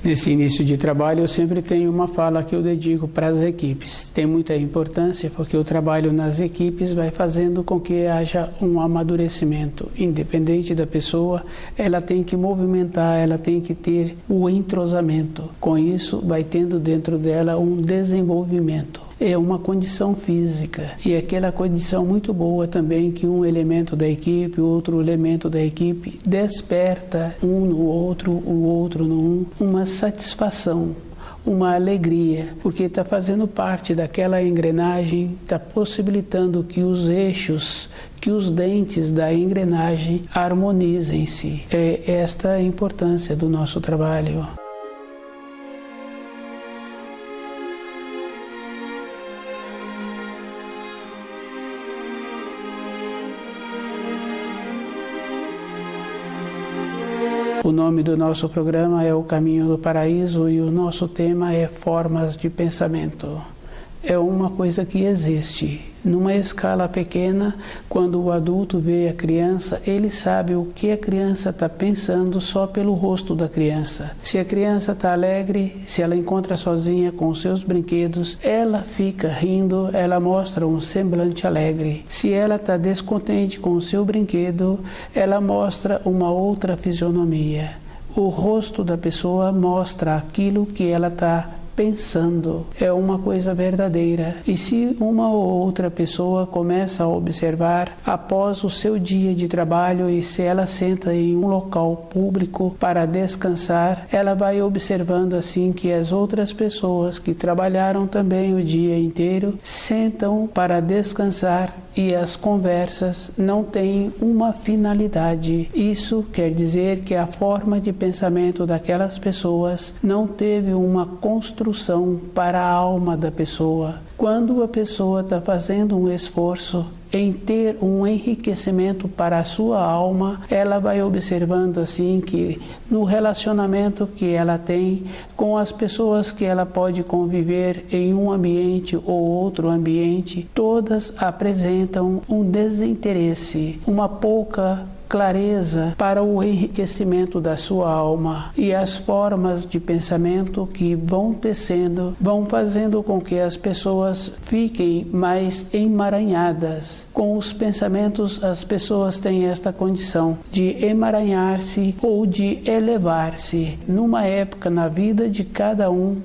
Nesse início de trabalho, eu sempre tenho uma fala que eu dedico para as equipes. Tem muita importância porque o trabalho nas equipes vai fazendo com que haja um amadurecimento. Independente da pessoa, ela tem que movimentar, ela tem que ter o entrosamento. Com isso, vai tendo dentro dela um desenvolvimento. É uma condição física e aquela condição muito boa também que um elemento da equipe, outro elemento da equipe desperta um no outro, o outro no um, uma satisfação, uma alegria, porque está fazendo parte daquela engrenagem, está possibilitando que os eixos, que os dentes da engrenagem harmonizem-se. É esta a importância do nosso trabalho. O nome do nosso programa é O Caminho do Paraíso e o nosso tema é Formas de Pensamento. É uma coisa que existe. Numa escala pequena, quando o adulto vê a criança, ele sabe o que a criança está pensando só pelo rosto da criança. Se a criança está alegre, se ela encontra sozinha com os seus brinquedos, ela fica rindo, ela mostra um semblante alegre. Se ela está descontente com o seu brinquedo, ela mostra uma outra fisionomia. O rosto da pessoa mostra aquilo que ela está pensando, é uma coisa verdadeira. E se uma ou outra pessoa começa a observar após o seu dia de trabalho e se ela senta em um local público para descansar, ela vai observando assim que as outras pessoas que trabalharam também o dia inteiro sentam para descansar e as conversas não têm uma finalidade. Isso quer dizer que a forma de pensamento daquelas pessoas não teve uma construção para a alma da pessoa. Quando a pessoa está fazendo um esforço em ter um enriquecimento para a sua alma, ela vai observando assim que no relacionamento que ela tem com as pessoas que ela pode conviver em um ambiente ou outro ambiente, todas apresentam um desinteresse, uma pouca clareza para o enriquecimento da sua alma, e as formas de pensamento que vão tecendo vão fazendo com que as pessoas fiquem mais emaranhadas. Com os pensamentos, as pessoas têm esta condição de emaranhar-se ou de elevar-se. Numa época na vida de cada um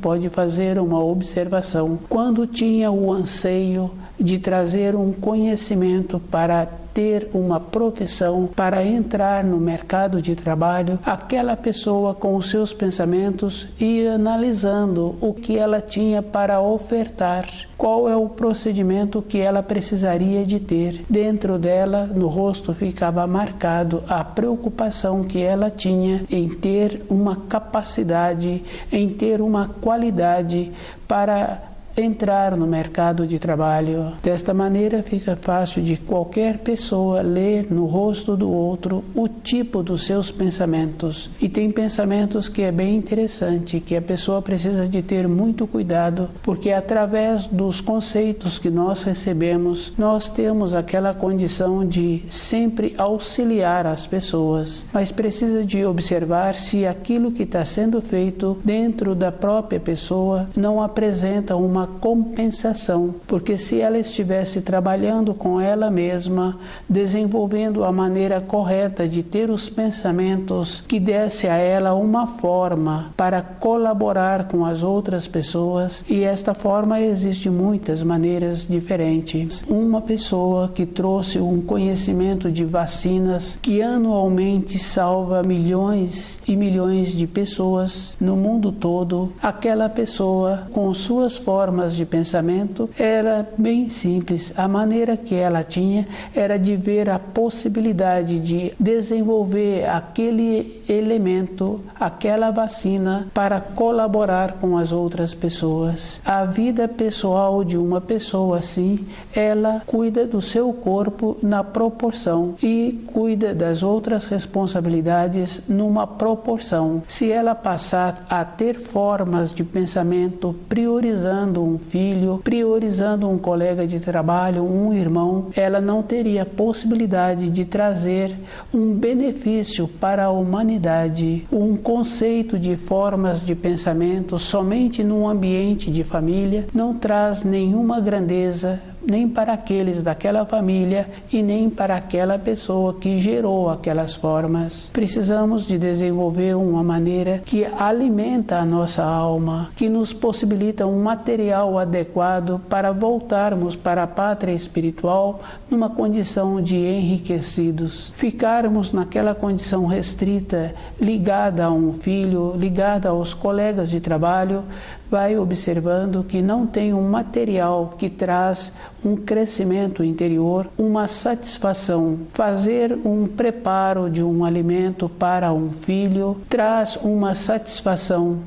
pode fazer uma observação. Quando tinha o anseio de trazer um conhecimento para ter uma profissão, para entrar no mercado de trabalho, aquela pessoa com os seus pensamentos ia analisando o que ela tinha para ofertar, qual é o procedimento que ela precisaria de ter. Dentro dela, no rosto, ficava marcado a preocupação que ela tinha em ter uma capacidade, em ter uma qualidade para entrar no mercado de trabalho. Desta maneira fica fácil de qualquer pessoa ler no rosto do outro o tipo dos seus pensamentos. E tem pensamentos que é bem interessante, que a pessoa precisa de ter muito cuidado, porque através dos conceitos que nós recebemos, nós temos aquela condição de sempre auxiliar as pessoas, mas precisa de observar se aquilo que está sendo feito dentro da própria pessoa não apresenta uma compensação, porque se ela estivesse trabalhando com ela mesma, desenvolvendo a maneira correta de ter os pensamentos que desse a ela uma forma para colaborar com as outras pessoas, e esta forma existe muitas maneiras diferentes. Uma pessoa que trouxe um conhecimento de vacinas que anualmente salva milhões e milhões de pessoas no mundo todo, aquela pessoa com suas formas de pensamento era bem simples. A maneira que ela tinha era de ver a possibilidade de desenvolver aquele elemento, aquela vacina, para colaborar com as outras pessoas. A vida pessoal de uma pessoa assim, ela cuida do seu corpo na proporção e cuida das outras responsabilidades numa proporção. Se ela passar a ter formas de pensamento priorizando priorizando um filho, priorizando um colega de trabalho, um irmão, ela não teria possibilidade de trazer um benefício para a humanidade. Um conceito de formas de pensamento somente num ambiente de família não traz nenhuma grandeza, nem para aqueles daquela família e nem para aquela pessoa que gerou aquelas formas. Precisamos de desenvolver uma maneira que alimenta a nossa alma, que nos possibilita um material adequado para voltarmos para a pátria espiritual numa condição de enriquecidos. Ficarmos naquela condição restrita, ligada a um filho, ligada aos colegas de trabalho, vai observando que não tem um material que traz um crescimento interior, uma satisfação. Fazer um preparo de um alimento para um filho traz uma satisfação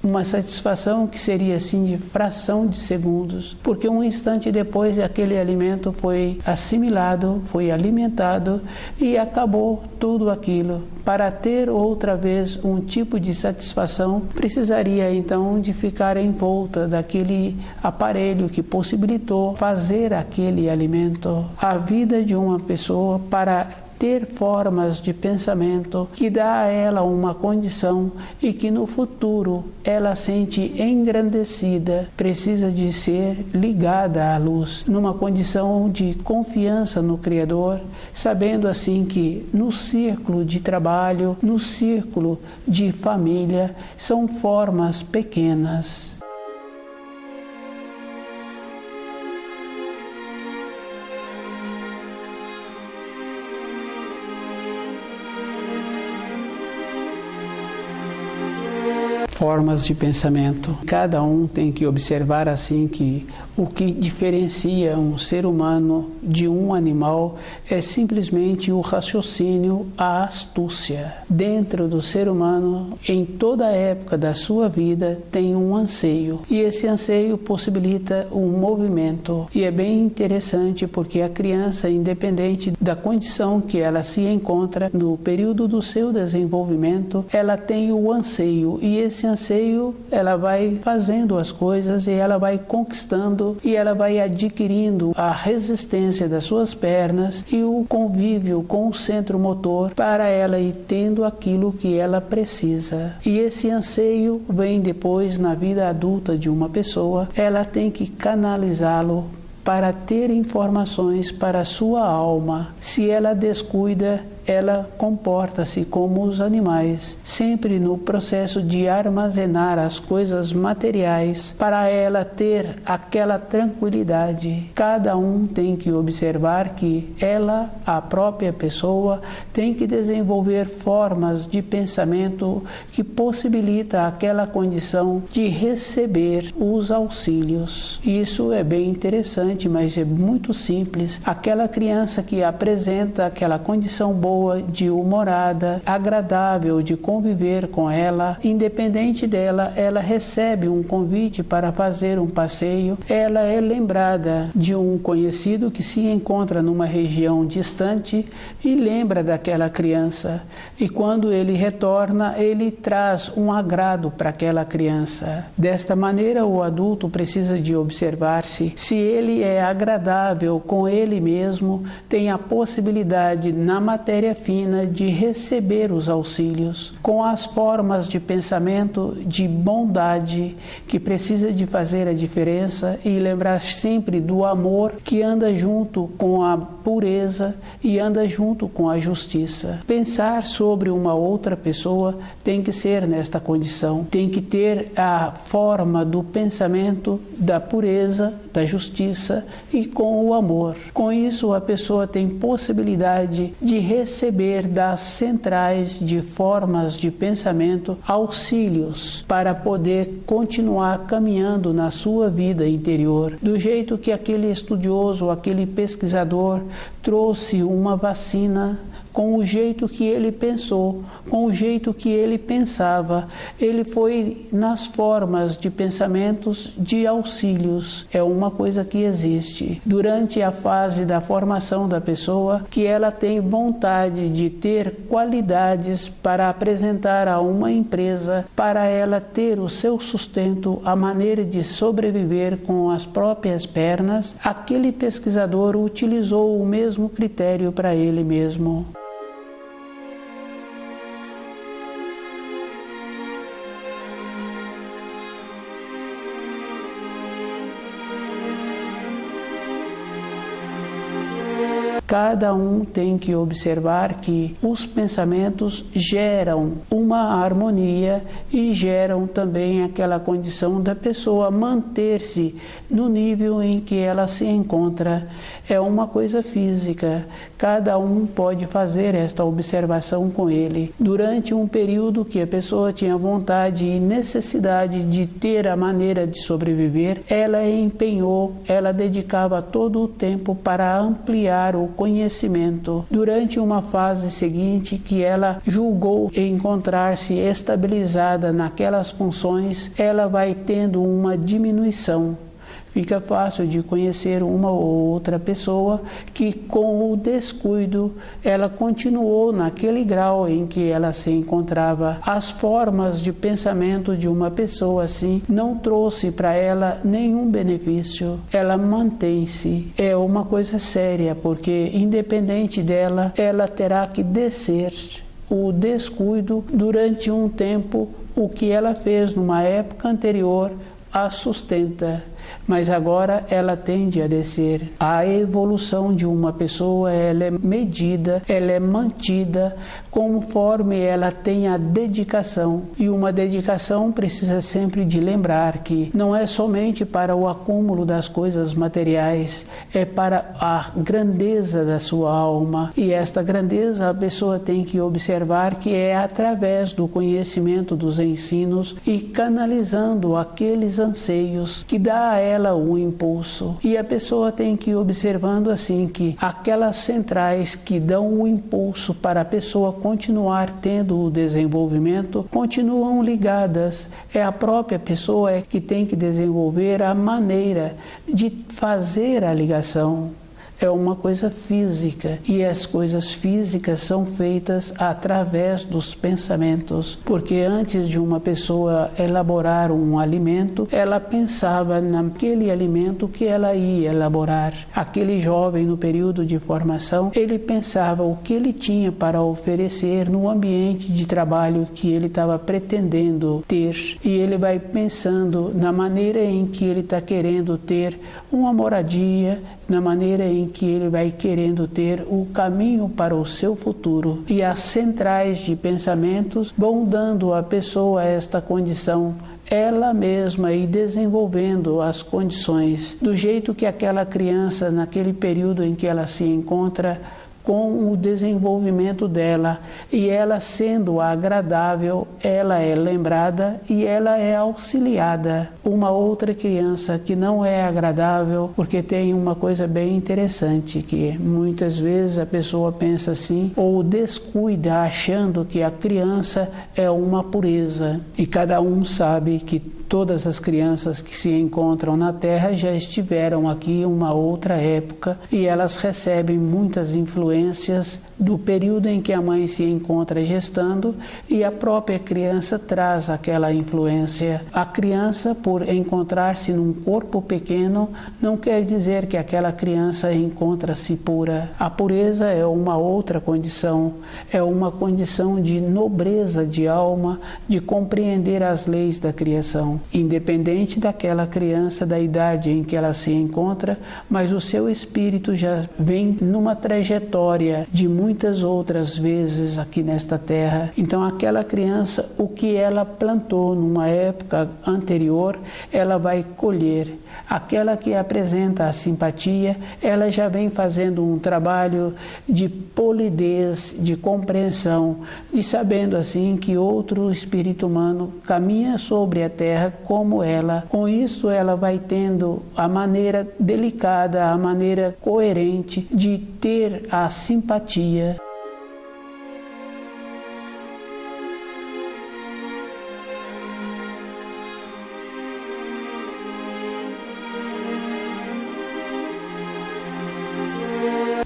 que seria assim de fração de segundos, porque um instante depois aquele alimento foi assimilado, foi alimentado e acabou tudo aquilo. Para ter outra vez um tipo de satisfação, precisaria então de ficar em volta daquele aparelho que possibilitou fazer aquele alimento. A vida de uma pessoa, para ter formas de pensamento que dá a ela uma condição e que no futuro ela sente engrandecida, precisa de ser ligada à luz, numa condição de confiança no Criador, sabendo assim que no círculo de trabalho, no círculo de família, são formas pequenas. Formas de pensamento. Cada um tem que observar assim que o que diferencia um ser humano de um animal é simplesmente o raciocínio, a astúcia. Dentro do ser humano, em toda a época da sua vida, tem um anseio. E esse anseio possibilita um movimento. E é bem interessante porque a criança, independente da condição que ela se encontra no período do seu desenvolvimento, ela tem o anseio. E esse anseio, ela vai fazendo as coisas e ela vai conquistando e ela vai adquirindo a resistência das suas pernas e o convívio com o centro motor para ela ir tendo aquilo que ela precisa. E esse anseio vem depois na vida adulta de uma pessoa, ela tem que canalizá-lo para ter informações para a sua alma. Se ela descuida, ela comporta-se como os animais, sempre no processo de armazenar as coisas materiais para ela ter aquela tranquilidade. Cada um tem que observar que ela, a própria pessoa, tem que desenvolver formas de pensamento que possibilita aquela condição de receber os auxílios. Isso é bem interessante, mas é muito simples. Aquela criança que apresenta aquela condição boa de humorada, agradável de conviver com ela, independente dela, ela recebe um convite para fazer um passeio, ela é lembrada de um conhecido que se encontra numa região distante e lembra daquela criança. E quando ele retorna, ele traz um agrado para aquela criança. Desta maneira, o adulto precisa de observar-se. Se ele é agradável com ele mesmo, tem a possibilidade na matéria fina de receber os auxílios com as formas de pensamento de bondade que precisa de fazer a diferença e lembrar sempre do amor que anda junto com a pureza e anda junto com a justiça. Pensar sobre uma outra pessoa tem que ser nesta condição, tem que ter a forma do pensamento da pureza, da justiça e com o amor. Com isso, a pessoa tem possibilidade de receber das centrais de formas de pensamento auxílios para poder continuar caminhando na sua vida interior. Do jeito que aquele estudioso, aquele pesquisador trouxe uma vacina com o jeito que ele pensou, com o jeito que ele pensava. Ele foi nas formas de pensamentos de auxílios. É uma coisa que existe. Durante a fase da formação da pessoa, que ela tem vontade de ter qualidades para apresentar a uma empresa, para ela ter o seu sustento, a maneira de sobreviver com as próprias pernas, aquele pesquisador utilizou o mesmo critério para ele mesmo. Cada um tem que observar que os pensamentos geram uma harmonia e geram também aquela condição da pessoa manter-se no nível em que ela se encontra. É uma coisa física. Cada um pode fazer esta observação com ele. Durante um período que a pessoa tinha vontade e necessidade de ter a maneira de sobreviver, ela empenhou, ela dedicava todo o tempo para ampliar o conhecimento. Durante uma fase seguinte que ela julgou encontrar-se estabilizada naquelas funções, ela vai tendo uma diminuição. Fica fácil de conhecer uma ou outra pessoa que, com o descuido, ela continuou naquele grau em que ela se encontrava. As formas de pensamento de uma pessoa assim não trouxe para ela nenhum benefício. Ela mantém-se. É uma coisa séria, porque independente dela, ela terá que descer. O descuido, durante um tempo, o que ela fez numa época anterior, a sustenta, mas agora ela tende a descer. A evolução de uma pessoa, ela é medida, ela é mantida conforme ela tem a dedicação. E uma dedicação precisa sempre de lembrar que não é somente para o acúmulo das coisas materiais, é para a grandeza da sua alma. E esta grandeza a pessoa tem que observar que é através do conhecimento dos ensinos e canalizando aqueles anseios que dá a ela o impulso. E a pessoa tem que ir observando assim que aquelas centrais que dão o impulso para a pessoa continuar tendo o desenvolvimento continuam ligadas. É a própria pessoa que tem que desenvolver a maneira de fazer a ligação. É uma coisa física e as coisas físicas são feitas através dos pensamentos, porque antes de uma pessoa elaborar um alimento, ela pensava naquele alimento que ela ia elaborar. Aquele jovem no período de formação, ele pensava o que ele tinha para oferecer no ambiente de trabalho que ele estava pretendendo ter, e ele vai pensando na maneira em que ele está querendo ter uma moradia, na maneira em que ele vai querendo ter o caminho para o seu futuro. E as centrais de pensamentos vão dando à pessoa esta condição, ela mesma, e desenvolvendo as condições do jeito que aquela criança, naquele período em que ela se encontra, com o desenvolvimento dela, e ela sendo agradável, ela é lembrada e ela é auxiliada. Uma outra criança que não é agradável, porque tem uma coisa bem interessante, que muitas vezes a pessoa pensa assim, ou descuida achando que a criança é uma pureza, e cada um sabe que todas as crianças que se encontram na Terra já estiveram aqui uma outra época e elas recebem muitas influências do período em que a mãe se encontra gestando, e a própria criança traz aquela influência. A criança, por encontrar-se num corpo pequeno, não quer dizer que aquela criança encontra-se pura. A pureza é uma outra condição, é uma condição de nobreza de alma, de compreender as leis da criação. Independente daquela criança, da idade em que ela se encontra, mas o seu espírito já vem numa trajetória de muitas outras vezes aqui nesta terra. Então aquela criança, o que ela plantou numa época anterior, ela vai colher. Aquela que apresenta a simpatia, ela já vem fazendo um trabalho de polidez, de compreensão, de sabendo assim que outro espírito humano caminha sobre a terra como ela. Com isso ela vai tendo a maneira delicada, a maneira coerente de ter a simpatia.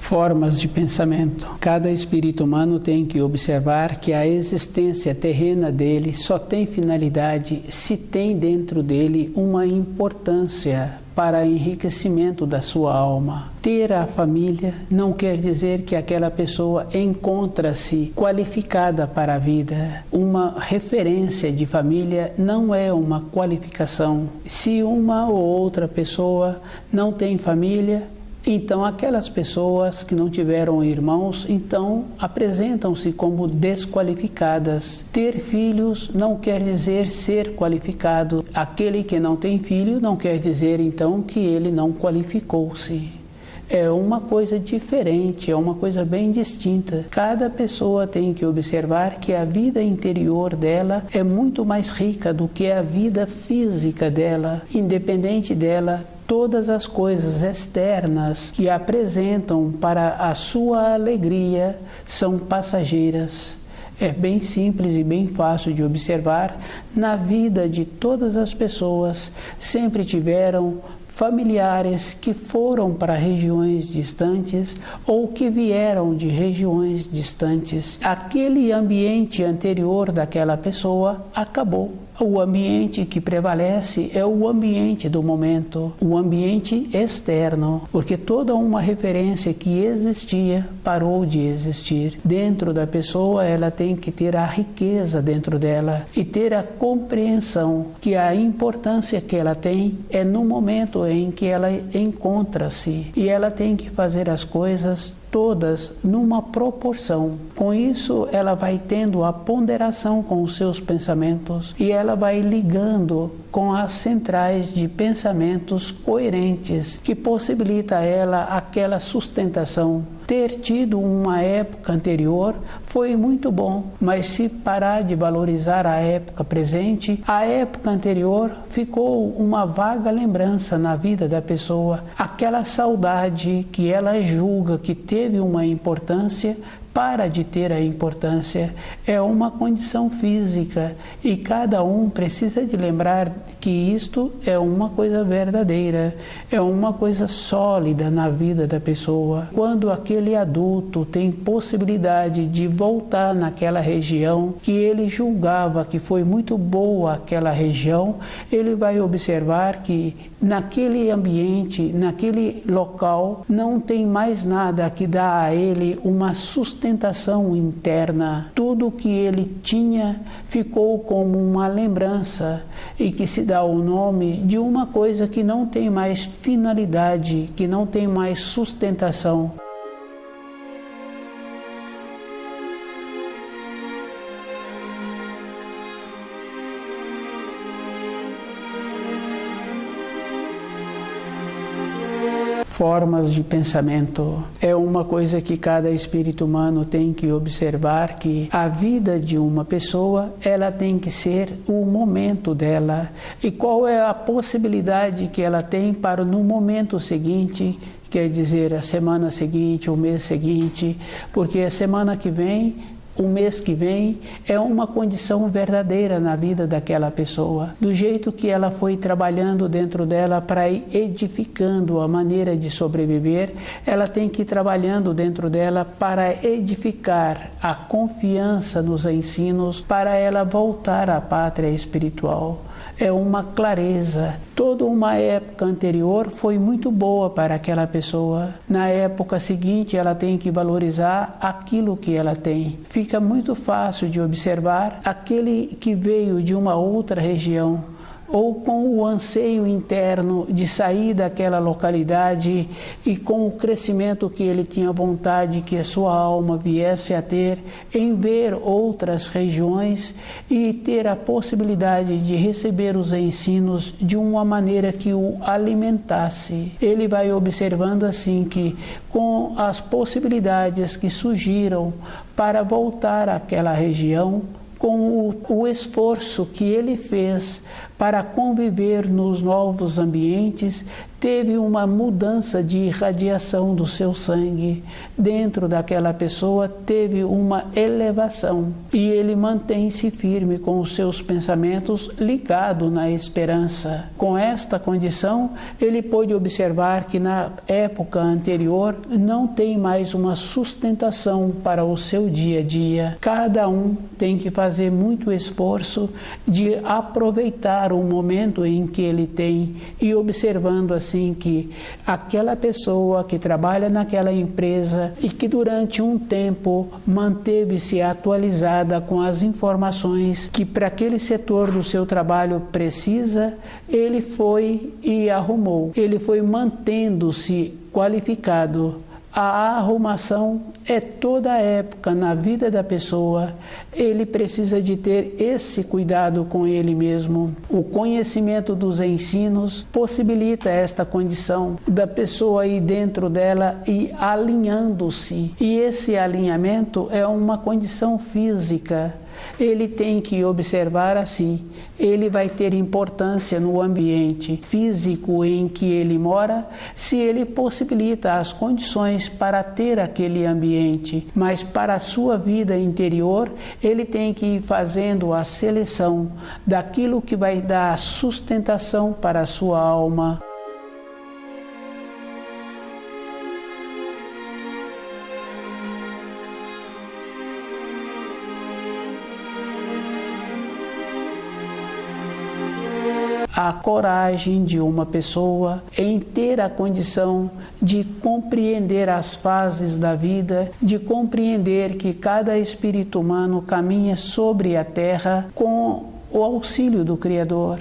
Formas de pensamento. Cada espírito humano tem que observar que a existência terrena dele só tem finalidade se tem dentro dele uma importância para enriquecimento da sua alma. Ter a família não quer dizer que aquela pessoa encontra-se qualificada para a vida. Uma referência de família não é uma qualificação. Se uma ou outra pessoa não tem família, então aquelas pessoas que não tiveram irmãos, então apresentam-se como desqualificadas. Ter filhos não quer dizer ser qualificado. Aquele que não tem filho não quer dizer então que ele não qualificou-se. É uma coisa diferente, é uma coisa bem distinta. Cada pessoa tem que observar que a vida interior dela é muito mais rica do que a vida física dela, independente dela. Todas as coisas externas que apresentam para a sua alegria são passageiras. É bem simples e bem fácil de observar. Na vida de todas as pessoas, sempre tiveram familiares que foram para regiões distantes ou que vieram de regiões distantes. Aquele ambiente anterior daquela pessoa acabou. O ambiente que prevalece é o ambiente do momento, o ambiente externo, porque toda uma referência que existia parou de existir. Dentro da pessoa, ela tem que ter a riqueza dentro dela e ter a compreensão que a importância que ela tem é no momento em que ela encontra-se, e ela tem que fazer as coisas todas numa proporção. Com isso, ela vai tendo a ponderação com os seus pensamentos e ela vai ligando com as centrais de pensamentos coerentes que possibilita a ela aquela sustentação. Ter tido uma época anterior foi muito bom, mas se parar de valorizar a época presente, a época anterior ficou uma vaga lembrança na vida da pessoa. Aquela saudade que ela julga que teve uma importância, para de ter a importância. É uma condição física e cada um precisa de lembrar que isto é uma coisa verdadeira, é uma coisa sólida na vida da pessoa. Quando aquele adulto tem possibilidade de voltar naquela região que ele julgava que foi muito boa aquela região, ele vai observar que naquele ambiente, naquele local, não tem mais nada que dá a ele uma sustentação interna. Tudo que ele tinha ficou como uma lembrança e que se dá o nome de uma coisa que não tem mais finalidade, que não tem mais sustentação. Formas de pensamento. É uma coisa que cada espírito humano tem que observar, que a vida de uma pessoa, ela tem que ser o momento dela. E qual é a possibilidade que ela tem para no momento seguinte, quer dizer, a semana seguinte, o mês seguinte, porque a semana que vem, o mês que vem é uma condição verdadeira na vida daquela pessoa. Do jeito que ela foi trabalhando dentro dela para ir edificando a maneira de sobreviver, ela tem que ir trabalhando dentro dela para edificar a confiança nos ensinos, para ela voltar à pátria espiritual. É uma clareza. Toda uma época anterior foi muito boa para aquela pessoa. Na época seguinte, ela tem que valorizar aquilo que ela tem. Fica muito fácil de observar aquele que veio de uma outra região, ou com o anseio interno de sair daquela localidade e com o crescimento que ele tinha vontade que a sua alma viesse a ter, em ver outras regiões e ter a possibilidade de receber os ensinos de uma maneira que o alimentasse. Ele vai observando assim que, com as possibilidades que surgiram para voltar àquela região, com o esforço que ele fez para conviver nos novos ambientes, teve uma mudança de irradiação do seu sangue. Dentro daquela pessoa teve uma elevação e ele mantém-se firme com os seus pensamentos ligado na esperança. Com esta condição, ele pôde observar que na época anterior não tem mais uma sustentação para o seu dia a dia. Cada um tem que fazer muito esforço de aproveitar o momento em que ele tem e observando assim que aquela pessoa que trabalha naquela empresa e que durante um tempo manteve-se atualizada com as informações que para aquele setor do seu trabalho precisa, ele foi e arrumou. Ele foi mantendo-se qualificado. A arrumação é toda a época na vida da pessoa. Ele precisa de ter esse cuidado com ele mesmo. O conhecimento dos ensinos possibilita esta condição da pessoa ir dentro dela e alinhando-se. E esse alinhamento é uma condição física. Ele tem que observar assim, ele vai ter importância no ambiente físico em que ele mora, se ele possibilita as condições para ter aquele ambiente, mas para a sua vida interior, ele tem que ir fazendo a seleção daquilo que vai dar sustentação para a sua alma. A coragem de uma pessoa em ter a condição de compreender as fases da vida, de compreender que cada espírito humano caminha sobre a terra com o auxílio do Criador,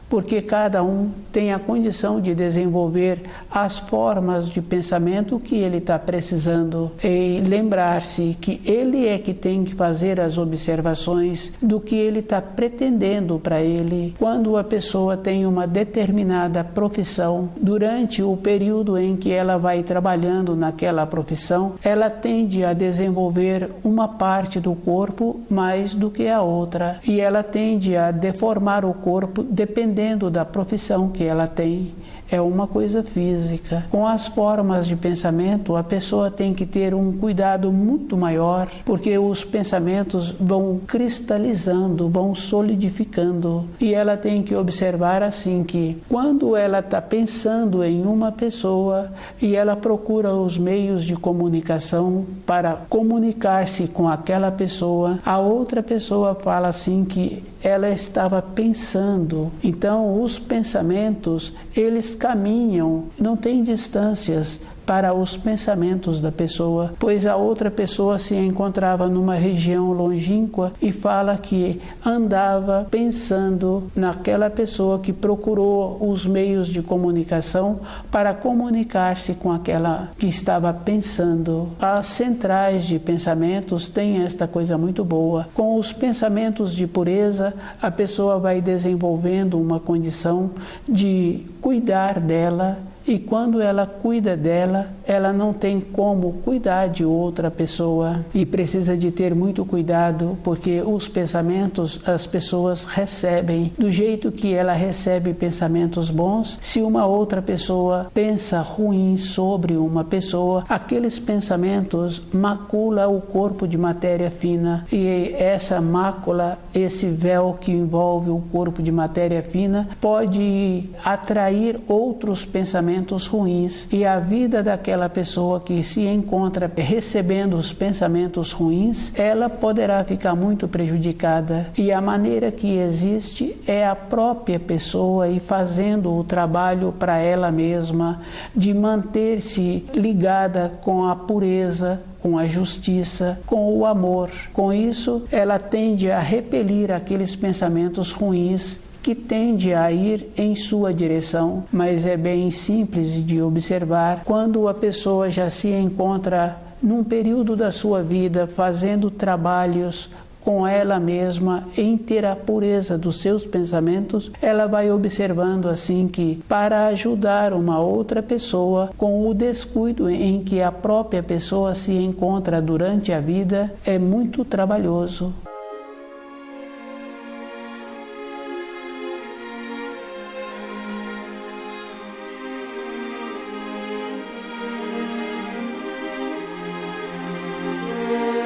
porque cada um tem a condição de desenvolver as formas de pensamento que ele está precisando e lembrar-se que ele é que tem que fazer as observações do que ele está pretendendo para ele. Quando a pessoa tem uma determinada profissão, durante o período em que ela vai trabalhando naquela profissão, ela tende a desenvolver uma parte do corpo mais do que a outra e ela tende a deformar o corpo dependendo da profissão que ela tem. É uma coisa física. Com as formas de pensamento, a pessoa tem que ter um cuidado muito maior, porque os pensamentos vão cristalizando, vão solidificando. E ela tem que observar assim que, quando ela está pensando em uma pessoa e ela procura os meios de comunicação para comunicar-se com aquela pessoa, a outra pessoa fala assim que ela estava pensando. Então, os pensamentos, eles caminham, não tem distâncias para os pensamentos da pessoa, pois a outra pessoa se encontrava numa região longínqua e fala que andava pensando naquela pessoa que procurou os meios de comunicação para comunicar-se com aquela que estava pensando. As centrais de pensamentos têm esta coisa muito boa. Com os pensamentos de pureza, a pessoa vai desenvolvendo uma condição de cuidar dela. E quando ela cuida dela, ela não tem como cuidar de outra pessoa. E precisa de ter muito cuidado, porque os pensamentos as pessoas recebem. Do jeito que ela recebe pensamentos bons, se uma outra pessoa pensa ruim sobre uma pessoa, aqueles pensamentos maculam o corpo de matéria fina. E essa mácula, esse véu que envolve o corpo de matéria fina, pode atrair outros pensamentos ruins, e a vida daquela pessoa que se encontra recebendo os pensamentos ruins, ela poderá ficar muito prejudicada. E a maneira que existe é a própria pessoa ir fazendo o trabalho para ela mesma, de manter-se ligada com a pureza, com a justiça, com o amor. Com isso, ela tende a repelir aqueles pensamentos ruins que tende a ir em sua direção, mas é bem simples de observar quando a pessoa já se encontra num período da sua vida fazendo trabalhos com ela mesma em ter a pureza dos seus pensamentos, ela vai observando assim que para ajudar uma outra pessoa com o descuido em que a própria pessoa se encontra durante a vida é muito trabalhoso.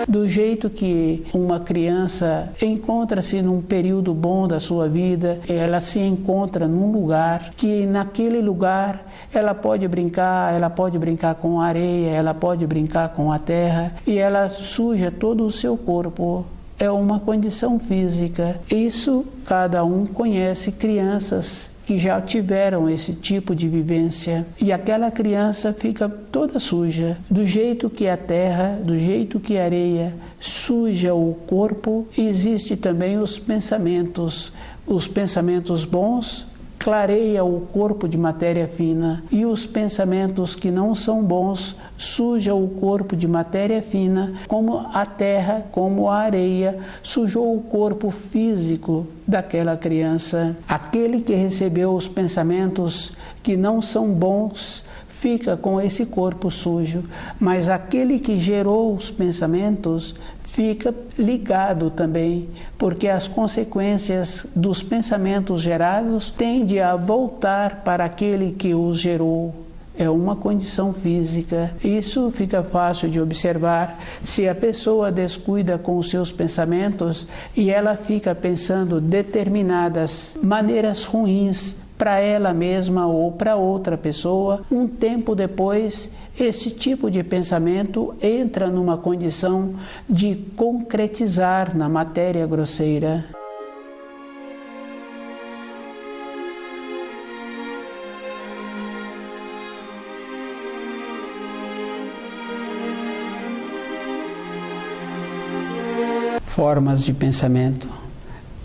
Do jeito que uma criança encontra-se num período bom da sua vida, ela se encontra num lugar que naquele lugar ela pode brincar com a areia, ela pode brincar com a terra e ela suja todo o seu corpo. É uma condição física. Isso cada um conhece crianças que já tiveram esse tipo de vivência e aquela criança fica toda suja. Do jeito que a terra, do jeito que a areia suja o corpo, existe também os pensamentos bons clareia o corpo de matéria fina e os pensamentos que não são bons sujam o corpo de matéria fina, como a terra, como a areia sujou o corpo físico daquela criança. Aquele que recebeu os pensamentos que não são bons fica com esse corpo sujo, mas aquele que gerou os pensamentos fica ligado também, porque as consequências dos pensamentos gerados tendem a voltar para aquele que os gerou. É uma condição física. Isso fica fácil de observar se a pessoa descuida com os seus pensamentos e ela fica pensando determinadas maneiras ruins para ela mesma ou para outra pessoa. Um tempo depois, esse tipo de pensamento entra numa condição de concretizar na matéria grosseira. Formas de pensamento.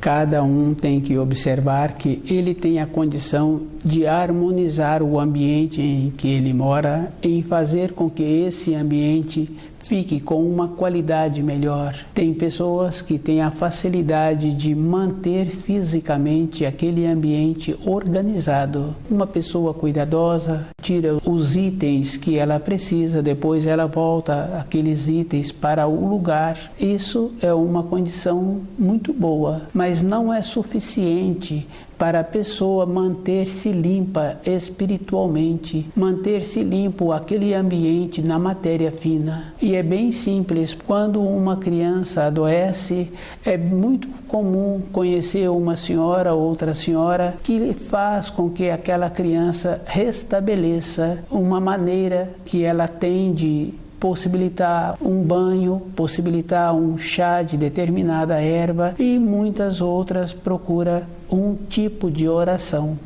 Cada um tem que observar que ele tem a condição de harmonizar o ambiente em que ele mora, em fazer com que esse ambiente fique com uma qualidade melhor. Tem pessoas que têm a facilidade de manter fisicamente aquele ambiente organizado. Uma pessoa cuidadosa tira os itens que ela precisa, depois ela volta aqueles itens para o lugar. Isso é uma condição muito boa, mas não é suficiente para a pessoa manter-se limpa espiritualmente, manter-se limpo aquele ambiente na matéria fina. E é bem simples, quando uma criança adoece, é muito comum conhecer uma senhora ou outra senhora que faz com que aquela criança restabeleça uma maneira que ela tem de possibilitar um banho, possibilitar um chá de determinada erva e muitas outras procura um tipo de oração.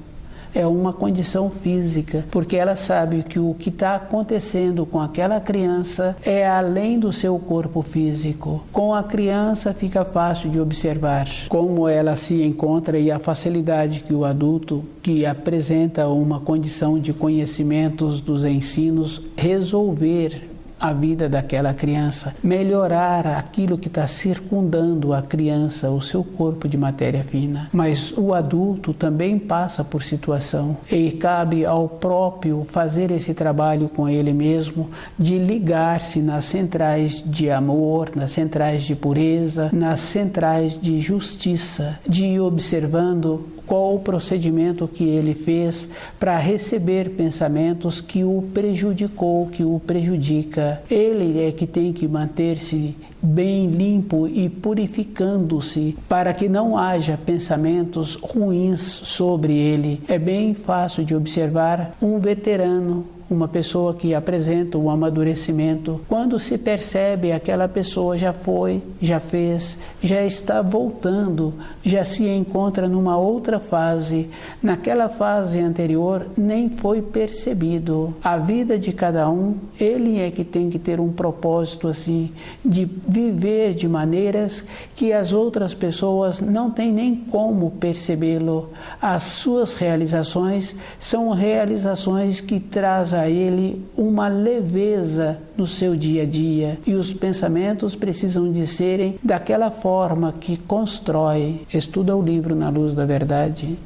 É uma condição física, porque ela sabe que o que está acontecendo com aquela criança é além do seu corpo físico. Com a criança fica fácil de observar como ela se encontra e a facilidade que o adulto, que apresenta uma condição de conhecimentos dos ensinos, resolver a vida daquela criança, melhorar aquilo que está circundando a criança, o seu corpo de matéria fina. Mas o adulto também passa por situação e cabe ao próprio fazer esse trabalho com ele mesmo, de ligar-se nas centrais de amor, nas centrais de pureza, nas centrais de justiça, de ir observando qual o procedimento que ele fez para receber pensamentos que o prejudicou, que o prejudica. Ele é que tem que manter-se bem limpo e purificando-se para que não haja pensamentos ruins sobre ele. É bem fácil de observar um veterano, uma pessoa que apresenta um amadurecimento. Quando se percebe, aquela pessoa já foi, já fez, já está voltando, já se encontra numa outra fase. Naquela fase anterior nem foi percebido. A vida de cada um, ele é que tem que ter um propósito assim, de viver de maneiras que as outras pessoas não têm nem como percebê-lo. As suas realizações são realizações que trazem a ele uma leveza no seu dia a dia, e os pensamentos precisam de serem daquela forma que constrói. Estuda o livro Na Luz da Verdade.